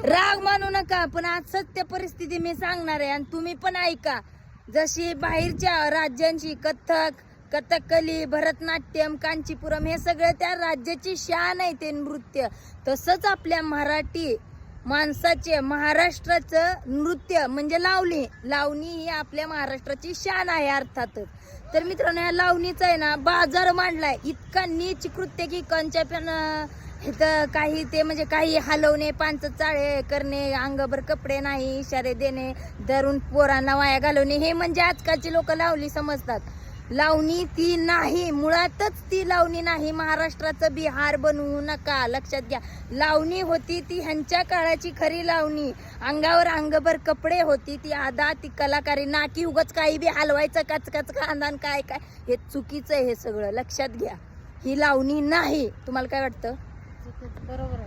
राग मानू नका, पण आज सत्य परिस्थिती मी सांगणार आहे आणि तुम्ही पण ऐका. जशी बाहेरच्या राज्यांची कथकली, भरतनाट्यम, कांचीपुरम हे सगळं त्या राज्याची शान आहे ते नृत्य, तसंच आपल्या मराठी माणसाचे महाराष्ट्राचं नृत्य म्हणजे लावणी ही आपल्या महाराष्ट्राची शान आहे अर्थातच. तर मित्रांनो, या लावणीचा आहे ना बाजार मांडलाय इतका नीच कृत्य की कंच्या पण इथं काही ते म्हणजे काही हलवणे, चाळे करणे, अंगभर कपडे नाही, इशारे देणे, धरून पोरांना वाया घालवणे, हे म्हणजे आजकालची लोक लावणी समजतात. लावणी ती नाही, मुळातच ती लावणी नाही. महाराष्ट्राचं बिहार बनवू नका, लक्षात घ्या. लावणी होती ती ह्यांच्या काळाची खरी लावणी. अंगावर अंगभर कपडे होती ती आदा, ती कलाकारी ना की उगाच काही बी हलवायचं कचकच खानदान काय काय, हे चुकीचं आहे. हे सगळं लक्षात घ्या, ही लावणी नाही. तुम्हाला काय वाटतं? बरोबर.